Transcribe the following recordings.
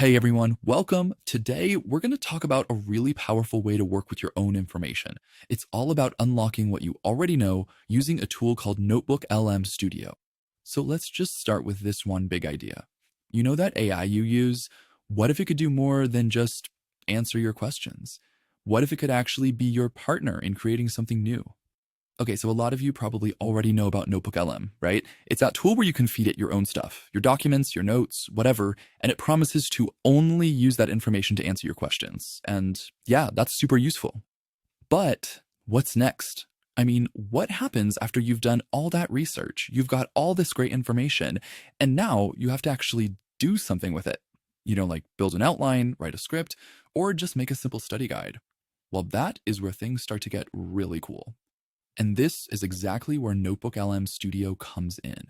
Hey everyone, welcome. Today we're going to talk about a really powerful way to work with your own information. It's all about unlocking what you already know using a tool called NotebookLM Studio. So let's just start with this one big idea. You know that AI you use? What if it could do more than just answer your questions? What if it could actually be your partner in creating something new? Okay, so a lot of you probably already know about NotebookLM, right? It's that tool where you can feed it your own stuff, your documents, your notes, whatever, and it promises to only use that information to answer your questions. And yeah, that's super useful. But what's next? I mean, what happens after you've done all that research? You've got all this great information, and now you have to actually do something with it. Like build an outline, write a script, or just make a simple study guide. Well, that is where things start to get really cool. And this is exactly where NotebookLM Studio comes in.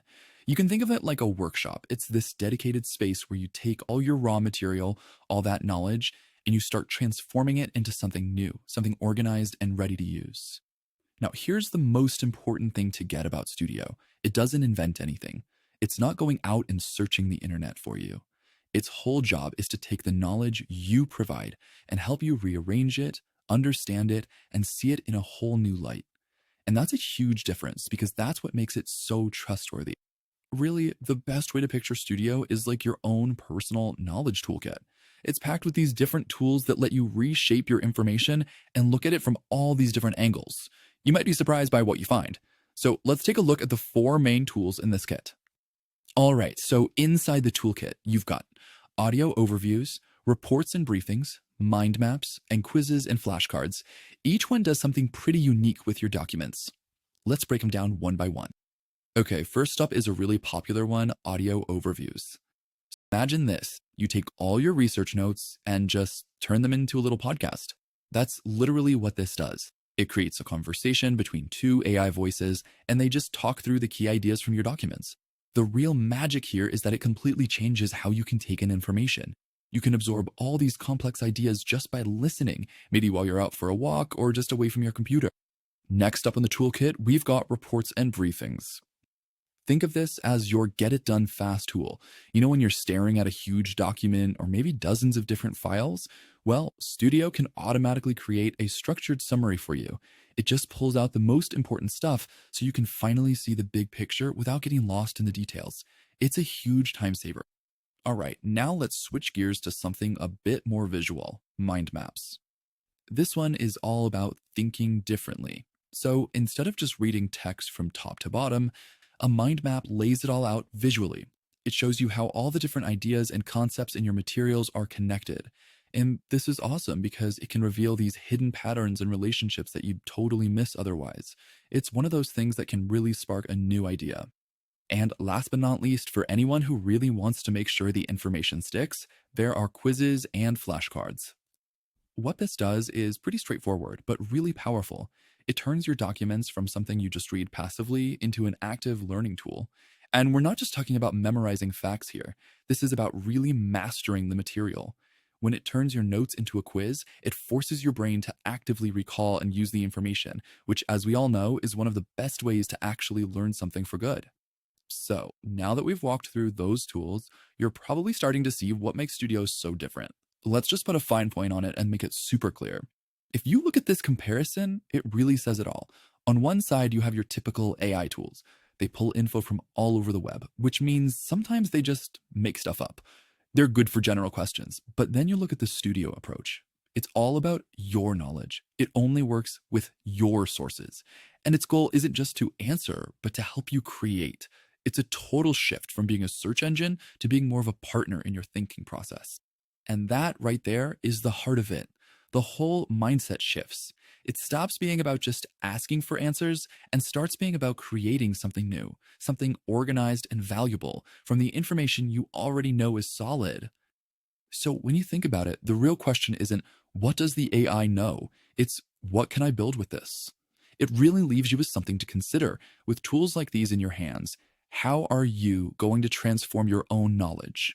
You can think of it like a workshop. It's this dedicated space where you take all your raw material, all that knowledge, and you start transforming it into something new, something organized and ready to use. Now, here's the most important thing to get about Studio. It doesn't invent anything. It's not going out and searching the internet for you. Its whole job is to take the knowledge you provide and help you rearrange it, understand it, and see it in a whole new light. And that's a huge difference because that's what makes it so trustworthy. Really, the best way to picture Studio is like your own personal knowledge toolkit. It's packed with these different tools that let you reshape your information and look at it from all these different angles. You might be surprised by what you find. So let's take a look at the 4 main tools in this kit. All right, so inside the toolkit, you've got audio overviews, reports and briefings, mind maps, and quizzes and flashcards. Each one does something pretty unique with your documents. Let's break them down one by one. Okay, first up is a really popular one, audio overviews. Imagine this. You take all your research notes and just turn them into a little podcast. That's literally what this does. It creates a conversation between 2 AI voices, and they just talk through the key ideas from your documents. The real magic here is that it completely changes how you can take in information. You can absorb all these complex ideas just by listening, maybe while you're out for a walk or just away from your computer. Next up in the toolkit, we've got reports and briefings. Think of this as your get it done fast tool. When you're staring at a huge document or maybe dozens of different files? Well, Studio can automatically create a structured summary for you. It just pulls out the most important stuff so you can finally see the big picture without getting lost in the details. It's a huge time saver. All right, now let's switch gears to something a bit more visual, mind maps. This one is all about thinking differently. So instead of just reading text from top to bottom, a mind map lays it all out visually. It shows you how all the different ideas and concepts in your materials are connected. And this is awesome because it can reveal these hidden patterns and relationships that you'd totally miss otherwise. It's one of those things that can really spark a new idea. And last but not least, for anyone who really wants to make sure the information sticks, there are quizzes and flashcards. What this does is pretty straightforward, but really powerful. It turns your documents from something you just read passively into an active learning tool. And we're not just talking about memorizing facts here. This is about really mastering the material. When it turns your notes into a quiz, it forces your brain to actively recall and use the information, which, as we all know, is one of the best ways to actually learn something for good. So now that we've walked through those tools, you're probably starting to see what makes Studio so different. Let's just put a fine point on it and make it super clear. If you look at this comparison, it really says it all. On one side, you have your typical AI tools. They pull info from all over the web, which means sometimes they just make stuff up. They're good for general questions, but then you look at the Studio approach. It's all about your knowledge. It only works with your sources. And its goal isn't just to answer, but to help you create. It's a total shift from being a search engine to being more of a partner in your thinking process. And that right there is the heart of it. The whole mindset shifts. It stops being about just asking for answers and starts being about creating something new, something organized and valuable from the information you already know is solid. So when you think about it, the real question isn't, what does the AI know? It's, what can I build with this? It really leaves you with something to consider. With tools like these in your hands, how are you going to transform your own knowledge?